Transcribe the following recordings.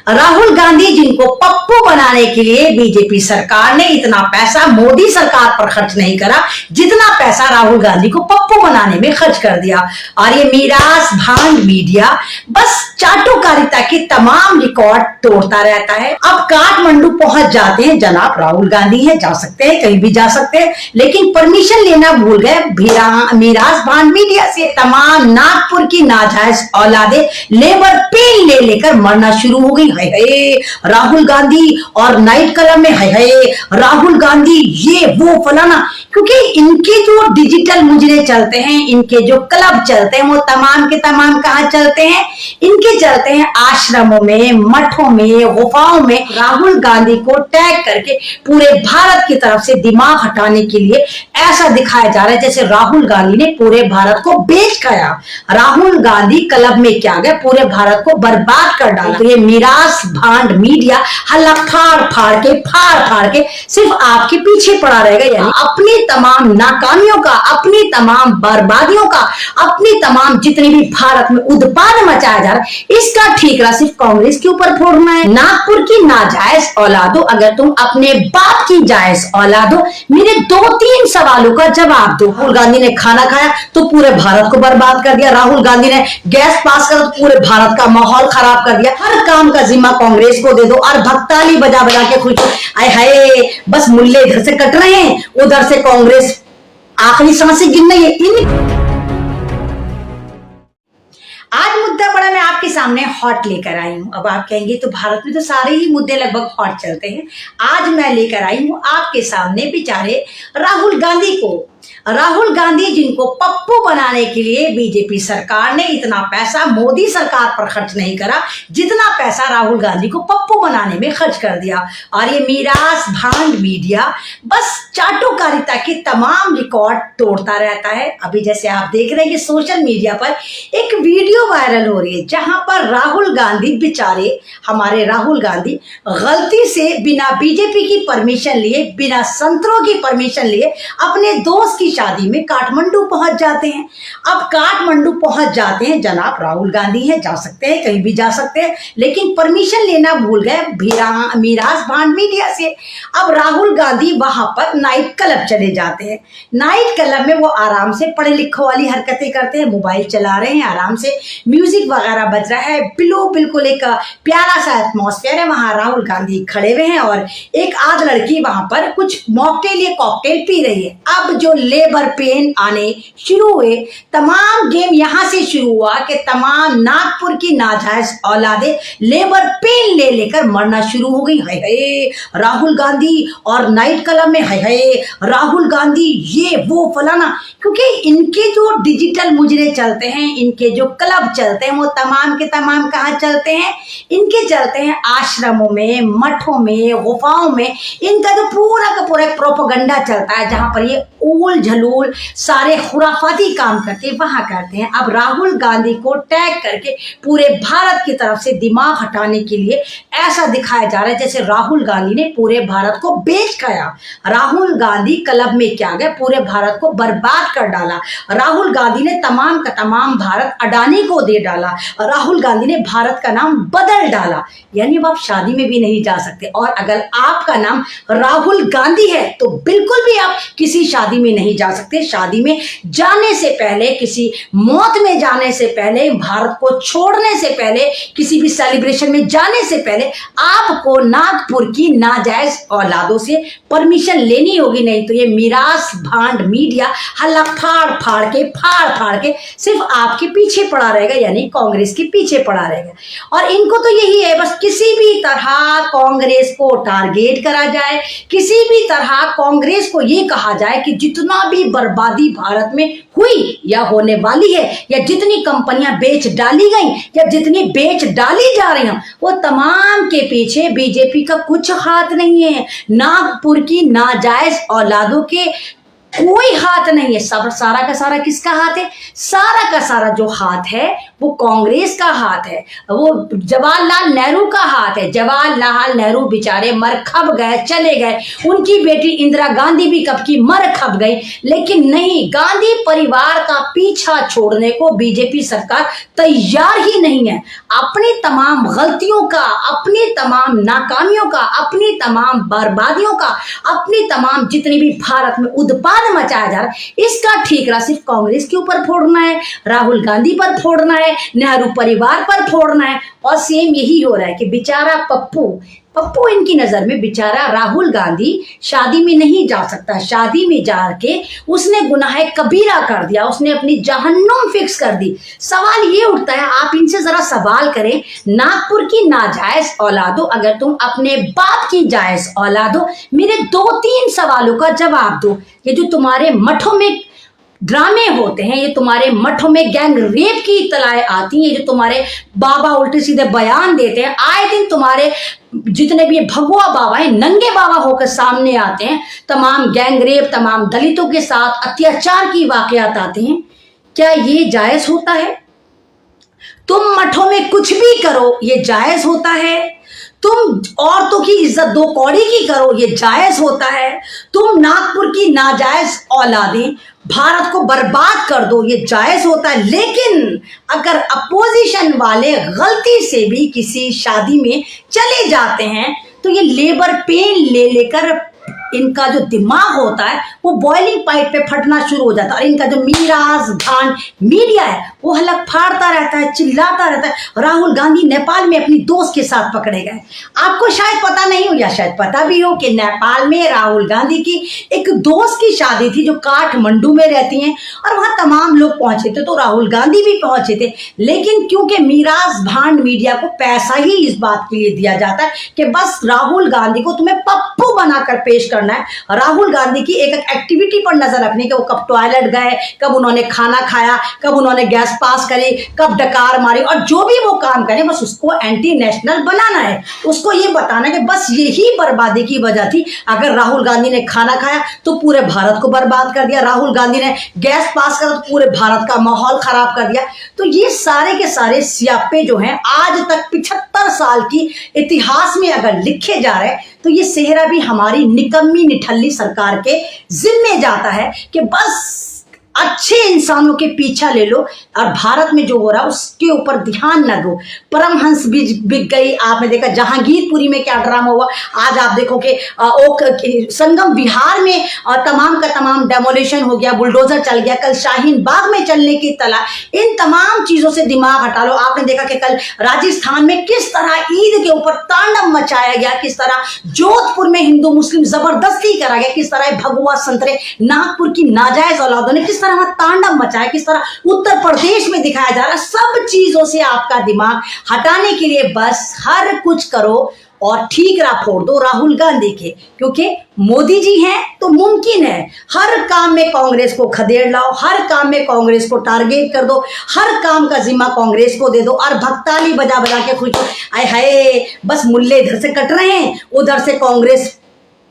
राहुल गांधी जिनको पप्पू बनाने के लिए बीजेपी सरकार ने इतना पैसा मोदी सरकार पर खर्च नहीं करा जितना पैसा राहुल गांधी को पप्पू बनाने में खर्च कर दिया। और ये मीरास भांड मीडिया बस चाटुकारिता की तमाम रिकॉर्ड तोड़ता रहता है। अब काठमांडू पहुंच जाते हैं, जनाब राहुल गांधी है, जा सकते हैं, कहीं भी जा सकते हैं, लेकिन परमिशन लेना भूल गए मीरास भांड मीडिया से। तमाम नागपुर की नाजायज औलादे लेबर पेन ले लेकर मरना शुरू हो गई। है राहुल गांधी और नाइट क्लब में है राहुल गांधी ये वो फलाना, क्योंकि इनके जो डिजिटल मुजरे चलते हैं, इनके जो क्लब चलते हैं, वो तमाम के तमाम कहाँ चलते हैं? इनके चलते हैं आश्रमों में, मठों में, गुफाओं में। राहुल गांधी को टैग करके पूरे भारत की तरफ से दिमाग हटाने के लिए ऐसा दिखाया जा रहा है जैसे राहुल गांधी ने पूरे भारत को बेच खाया। राहुल गांधी क्लब में क्या गए, पूरे भारत को बर्बाद कर डाला। तो ये मीरास भांड मीडिया हल्ला फाड़ फाड़ के सिर्फ आपके पीछे पड़ा रहेगा, यानी अपनी तमाम नाकामियों का, अपनी तमाम बर्बादियों का, अपनी तमाम जितनी भी भारत में उत्पाद मचाया जा रहा है, इसका ठीकरा सिर्फ कांग्रेस के ऊपर फोड़ना है। नागपुर की नाजायज औलादो, अगर तुम अपने बाप की जायज औलादो, मेरे 2-3 सवालों का जवाब दो। राहुल गांधी ने खाना खाया तो पूरे भारत को बर्बाद कर दिया, राहुल गांधी ने गैस पास कर तो पूरे भारत का माहौल खराब कर दिया। हर काम का जिम्मा कांग्रेस को दे दो और भक्ताली बजा बजा के खुश आए हाय, बस मुल्ले इधर से कट रहे हैं, उधर से कांग्रेस आखिरी सांसें गिन रही है। आज मुद्दा बड़ा मैं आपके सामने हॉट लेकर आई हूं। अब आप कहेंगे तो भारत में तो सारे ही मुद्दे लगभग हॉट चलते हैं। आज मैं लेकर आई हूं आपके सामने बेचारे राहुल गांधी को। राहुल गांधी जिनको पप्पू बनाने के लिए बीजेपी सरकार ने इतना पैसा मोदी सरकार पर खर्च नहीं करा जितना पैसा राहुल गांधी को पप्पू बनाने में खर्च कर दिया। और ये मीरास भांड मीडिया बस चाटुकारिता की तमाम रिकॉर्ड तोड़ता रहता है। अभी जैसे आप देख रहे हैं कि सोशल मीडिया पर एक वीडियो वायरल हो रही है जहां पर राहुल गांधी बेचारे, हमारे राहुल गांधी गलती से बिना बीजेपी की परमिशन लिए, बिना संतरों की परमिशन लिए अपने दोस्त की शादी में काठमांडू पहुंच जाते हैं। अब काठमांडू पहुंच जाते हैं, जनाब राहुल गांधी है, जा सकते हैं, कहीं भी जा सकते हैं, लेकिन परमिशन लेना भूल गए मीरास भांड मीडिया से। अब राहुल गांधी वहां पर नाइट क्लब चले जाते हैं। नाइट क्लब में वो आराम से पढ़े लिखों वाली हरकतें करते हैं, मोबाइल चला रहे हैं, आराम से म्यूजिक वगैरह बज रहा है, बिल्कुल एक प्यारा सा एटमॉस्फेयर है। वहां राहुल गांधी खड़े हुए हैं और एक आध लड़की वहां पर कुछ मॉकटेल या कॉकटेल पी रही है। अब जो लेबर पेन आने शुरू हुए, तमाम गेम यहां से शुरू हुआ कि तमाम नागपुर की नाजायज औलादे लेबर पेन ले लेकर मरना शुरू हो गई। है राहुल गांधी और नाइट क्लब में है राहुल गांधी ये वो फलाना, क्योंकि इनके जो डिजिटल मुजरे चलते हैं, इनके जो क्लब चलते हैं, वो तमाम के तमाम कहाँ चलते हैं? इनके चलते हैं आश्रमों में, मठों में, गुफाओं में। इनका जो पूरा का पूरा प्रोपेगेंडा चलता है जहां पर ये ऊल झलूल सारे खुराफाती काम करके वहां करते हैं। अब राहुल गांधी को टैग करके पूरे भारत की तरफ से दिमाग हटाने के लिए ऐसा दिखाया जा रहा है जैसे राहुल गांधी ने पूरे भारत को बेच खाया। राहुल गांधी क्लब में क्या गए, पूरे भारत को बर्बाद कर डाला। राहुल गांधी ने तमाम का तमाम भारत अडानी को दे डाला। राहुल गांधी ने भारत का नाम बदल डाला, यानी अब आप शादी में भी नहीं जा सकते। और अगर आपका नाम राहुल गांधी है तो बिल्कुल भी आप किसी शादी में नहीं जा सकते। शादी में जाने से पहले, किसी मौत में जाने से पहले, भारत को छोड़ने से पहले, किसी भी सेलिब्रेशन में जाने से पहले आपको नागपुर की नाजायज औलादों से परमिशन लेनी होगी, नहीं तो ये मीरास भांड मीडिया हल्ला फाड़ के सिर्फ आपके पीछे पड़ा रहेगा, यानी कांग्रेस के पीछे पड़ा रहेगा। और इनको तो यही है, बस किसी भी तरह कांग्रेस को टारगेट करा जाए, किसी भी तरह कांग्रेस को ये कहा जाए कि जितना भी बर्बादी भारत में हुई या होने वाली है, या जितनी कंपनियां बेच डाली गई या जितनी बेच डाली जा रही हैं, वो तमाम के पीछे बीजेपी का कुछ हाथ नहीं है। नागपुर की नाजायज औलादों के कोई हाथ नहीं है। सब सारा का सारा किसका हाथ है? सारा का सारा जो हाथ है वो कांग्रेस का हाथ है, वो जवाहरलाल नेहरू का हाथ है। जवाहरलाल नेहरू बेचारे मर खप गए, चले गए। उनकी बेटी इंदिरा गांधी भी कब की मर खप गई, लेकिन नहीं, गांधी परिवार का पीछा छोड़ने को बीजेपी सरकार तैयार ही नहीं है। अपनी तमाम गलतियों का, अपनी तमाम नाकामियों का, अपनी तमाम बर्बादियों का, अपनी तमाम जितनी भी भारत में उत्पाद मचाया जा रहा है, इसका ठीकरा सिर्फ कांग्रेस के ऊपर फोड़ना है, राहुल गांधी पर फोड़ना है, नेहरू परिवार पर फोड़ना है। और सेम यही हो रहा है कि बेचारा पप्पू इनकी नजर में बेचारा राहुल गांधी शादी में नहीं जा सकता। शादी में जाके उसने गुनाह कबीरा कर दिया, उसने अपनी जहन्नुम फिक्स कर दी। सवाल ये उठता है, आप इनसे जरा सवाल करें, नागपुर की नाजायज औलादो, अगर तुम अपने बाप की जायज औलाद हो, मेरे 2-3 सवालों का जवाब दो। ये जो तुम्हारे मठों में ड्रामे होते हैं, ये तुम्हारे मठों में गैंग रेप की इत्तलाएं आती हैं, ये जो तुम्हारे बाबा उल्टे सीधे बयान देते हैं, आए दिन तुम्हारे जितने भी भगवा बाबा हैं, नंगे बाबा होकर सामने आते हैं, तमाम गैंग रेप, तमाम दलितों के साथ अत्याचार की वाकयात आते हैं। क्या ये जायज होता है? तुम मठों में कुछ भी करो, ये जायज होता है? तुम औरतों की इज्जत 2 कौड़ी की करो, ये जायज होता है? तुम नागपुर की नाजायज औलादें भारत को बर्बाद कर दो, ये जायज होता है? लेकिन अगर अपोजिशन वाले गलती से भी किसी शादी में चले जाते हैं तो ये लेबर पेन ले लेकर इनका जो दिमाग होता है वो बॉइलिंग पॉइंट पे फटना शुरू हो जाता है। और इनका जो मीराज भान मीडिया है वो हलक फाड़ता रहता है, चिल्लाता रहता है। राहुल गांधी नेपाल में अपनी दोस्त के साथ पकड़े गए। आपको शायद पता नहीं हो या शायद पता भी हो कि नेपाल में राहुल गांधी की एक दोस्त की शादी थी जो काठमांडू में रहती हैं, और वहां तमाम लोग पहुंचे थे, तो राहुल गांधी भी पहुंचे थे। लेकिन क्योंकि मीराज भान मीडिया को पैसा ही इस बात के लिए दिया जाता है कि बस राहुल गांधी को तुम्हें पप्पू बनाकर पेश करना है, राहुल गांधी की एक एक्टिविटी पर नजर रखनी कि वो कब टॉयलेट गए, कब उन्होंने खाना खाया, कब उन्होंने गैस पास करी, कब डकार मारी, और जो भी वो काम करें बस उसको एंटी नेशनल बनाना है। उसको ये बताना है कि बस यही बर्बादी की वजह थी। अगर राहुल गांधी ने खाना खाया तो पूरे भारत को बर्बाद कर दिया, राहुल गांधी ने गैस पास करा तो पूरे भारत का माहौल खराब कर दिया। तो ये सारे के सारे स्यापे जो हैं आज तक 75 साल की इतिहास में अगर लिखे जा रहे हैं तो ये सेहरा भी हमारी निकम्मी निठल्ली सरकार के जिम्मे जाता है कि बस अच्छे इंसानों के पीछा ले लो और भारत में जो हो रहा है उसके ऊपर ध्यान न दो। परमहंस भी बिक गई, आपने देखा जहांगीरपुरी में क्या ड्रामा हुआ। आज आप देखो कि संगम विहार में तमाम का तमाम डेमोलिशन हो गया, बुलडोजर चल गया, कल शाहीन बाग में चलने की तला। इन तमाम चीजों से दिमाग हटा लो। आपने देखा कि कल राजस्थान में किस तरह ईद के ऊपर तांडव मचाया गया, किस तरह जोधपुर में हिंदू मुस्लिम जबरदस्ती करा गया, किस तरह भगवा संतरे नागपुर की नाजायज औलादों ने किस तरह तांडव मचाया, किस तरह उत्तर प्रदेश में दिखाया जा रहा है। सब चीजों से आपका दिमाग हटाने के लिए बस हर कुछ करो और ठीकरा फोड़ दो राहुल गांधी के, क्योंकि मोदी जी हैं तो मुमकिन है। हर काम में कांग्रेस को खदेड़ लाओ, हर काम में कांग्रेस को टारगेट कर दो, हर काम का जिम्मा कांग्रेस को दे दो और भक्ताली बजा बजा के खुश हो, आए हाय बस मुल्ले इधर से कट रहे हैं, उधर से कांग्रेस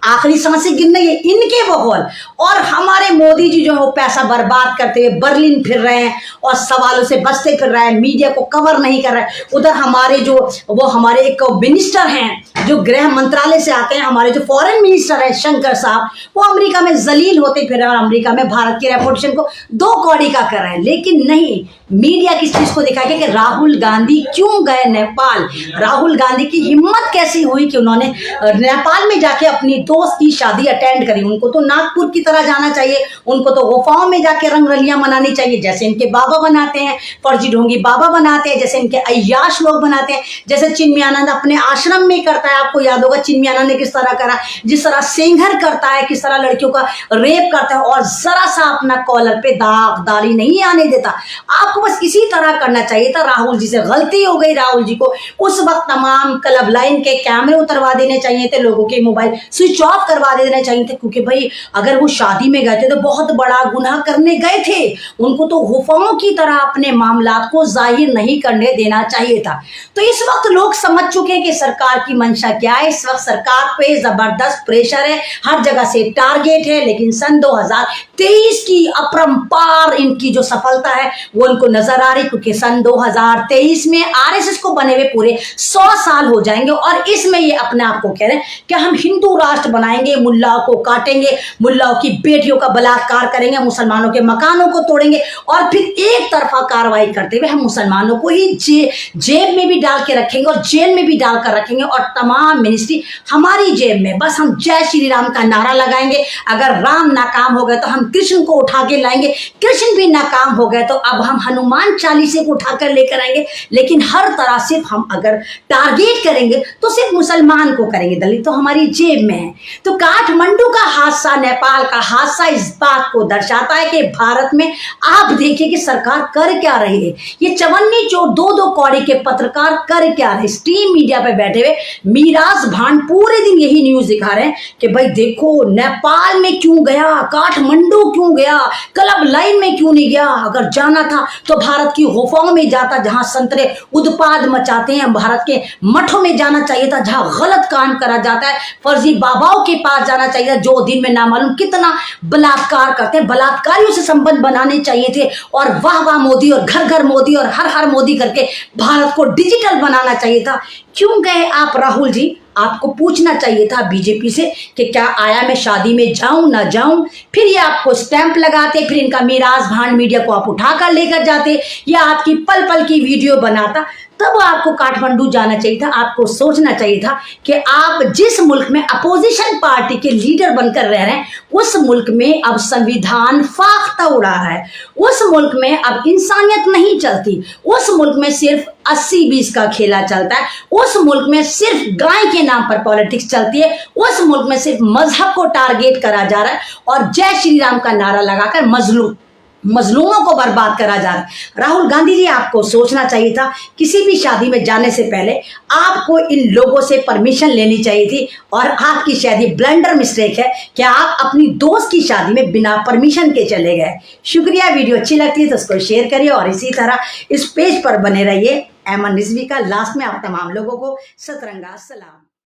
आखिरी सांसें गिन रही है, इनके बकौल। और हमारे मोदी जी जो है वो पैसा बर्बाद करते हुए बर्लिन फिर रहे हैं और सवालों से बचते फिर रहे हैं, मीडिया को कवर नहीं कर रहे हैं। उधर हमारे हमारे एक मिनिस्टर हैं जो गृह मंत्रालय से आते हैं, हमारे जो फॉरेन मिनिस्टर है शंकर साहब, वो अमेरिका में जलील होते फिर रहे हैं और अमेरिका में भारत की रेपुटेशन को 2 कौड़ी का कर रहे हैं। लेकिन नहीं, मीडिया किस चीज को दिखाएगा कि राहुल गांधी क्यों गए नेपाल, राहुल गांधी की हिम्मत कैसी हुई कि उन्होंने नेपाल में जाके अपनी दोस्त की शादी अटेंड करी। उनको तो नागपुर की तरह जाना चाहिए, उनको तो गुफाओं में जाके रंग रलियां मनानी चाहिए, जैसे इनके बाबा बनाते हैं, फर्जी ढोंगी बाबा बनाते हैं, जैसे इनके अय्याश लोग बनाते हैं, जैसे चिन्मयानंद अपने आश्रम में करता है। आपको याद होगा चिन्मयानंद ने किस तरह करा, जिस तरह सेंघर करता है, किस तरह लड़कियों का रेप करता है और जरा सा अपना कॉलर पे दागदारी नहीं आने देता। आपको बस इसी तरह करना चाहिए था। राहुल जी से गलती हो गई, राहुल जी को उस वक्त तमाम क्लब लाइन के कैमरे उतरवा देने चाहिए थे, लोगों के मोबाइल स्विच ऑफ करवा देना चाहिए था, क्योंकि भाई अगर वो शादी में गए थे तो बहुत बड़ा गुनाह करने गए थे, उनको तो हुफाओं की तरह अपने मामलात को जाहिर नहीं करने देना चाहिए था। तो इस वक्त लोग समझ चुके हैं कि सरकार की मंशा क्या है। इस वक्त सरकार पे जबरदस्त प्रेशर है, हर जगह से टारगेट है, लेकिन सन 2023 की अपरंपार इनकी जो सफलता है वो इनको नजर आ रही, क्योंकि सन 2023 में आरएसएस को बने हुए पूरे 100 साल हो जाएंगे और इसमें ये अपने आप को कह रहे हैं कि हम हिंदू राष्ट्र बनाएंगे, मुल्लाओं को काटेंगे, मुल्लाओं की बेटियों का बलात्कार करेंगे, मुसलमानों के मकानों को तोड़ेंगे और फिर एक तरफा कार्रवाई करते हुए हम मुसलमानों को ही जेब में भी डाल के रखेंगे और जेल में भी डाल कर रखेंगे और तमाम मिनिस्ट्री हमारी जेब में। बस हम जय श्री राम का नारा लगाएंगे, अगर राम नाकाम हो गए तो हम कृष्ण को उठा के लाएंगे, कृष्ण भी नाकाम हो गए तो अब हम हनुमान चालीसे को उठाकर लेकर आएंगे। लेकिन हर तरह से हम अगर टारगेट करेंगे तो सिर्फ मुसलमान को करेंगे, दलित तो हमारी जेब में है। तो काठमांडू का हादसा, नेपाल का हादसा इस बात को दर्शाता है कि भारत में आप देखिए कि सरकार कर क्या रही है। ये चवन्नी जो दो कौड़ी के पत्रकार कर क्या रहे, स्ट्रीम मीडिया पे बैठे हुए मीराज भांड पूरे दिन यही न्यूज दिखा रहे हैं कि भाई देखो नेपाल में क्यों गया, काठमांडू क्यों गया, क्लब लाइन में क्यों नहीं गया, अगर जाना था तो भारत की गुफाओं में जाता जहां संतरे उत्पाद मचाते हैं, भारत के मठों में जाना चाहिए था जहां गलत काम करा जाता है, फर्जी बाबाओं के पास जाना चाहिए था जो दिन में ना मालूम कितना बलात्कार करते हैं, बलात्कारियों से संबंध बनाने चाहिए थे और वाह वाह मोदी और घर घर मोदी और हर हर मोदी करके भारत को डिजिटल बनाना चाहिए था। क्यों गए आप राहुल जी? आपको पूछना चाहिए था बीजेपी से कि क्या आया मैं शादी में जाऊं ना जाऊं, फिर ये आपको स्टैंप लगाते, फिर इनका मीराज भांड मीडिया को आप उठाकर लेकर जाते या आपकी पल पल की वीडियो बनाता, तब आपको काठमांडू जाना चाहिए था। आपको सोचना चाहिए था कि आप जिस मुल्क में अपोजिशन पार्टी के लीडर बनकर रह रहे हैं उस मुल्क में अब संविधान फाख्ता उड़ा रहा है, उस मुल्क में अब इंसानियत नहीं चलती, उस मुल्क में सिर्फ 80-20 का खेला चलता है, उस मुल्क में सिर्फ गाय के नाम पर पॉलिटिक्स चलती है, उस मुल्क में सिर्फ मजहब को टारगेट करा जा रहा है और जय श्री राम का नारा लगाकर मजलूमों को बर्बाद करा जा रहा है। राहुल गांधी जी, आपको सोचना चाहिए था, किसी भी शादी में जाने से पहले आपको इन लोगों से परमिशन लेनी चाहिए थी और आपकी शायद ये ब्लंडर मिस्टेक है कि आप अपनी दोस्त की शादी में बिना परमिशन के चले गए। शुक्रिया। वीडियो अच्छी लगती है तो उसको शेयर करिए और इसी तरह इस पेज पर बने रहिए। ऐमन रिजवी का लास्ट में आप तमाम लोगों को सतरंगा सलाम।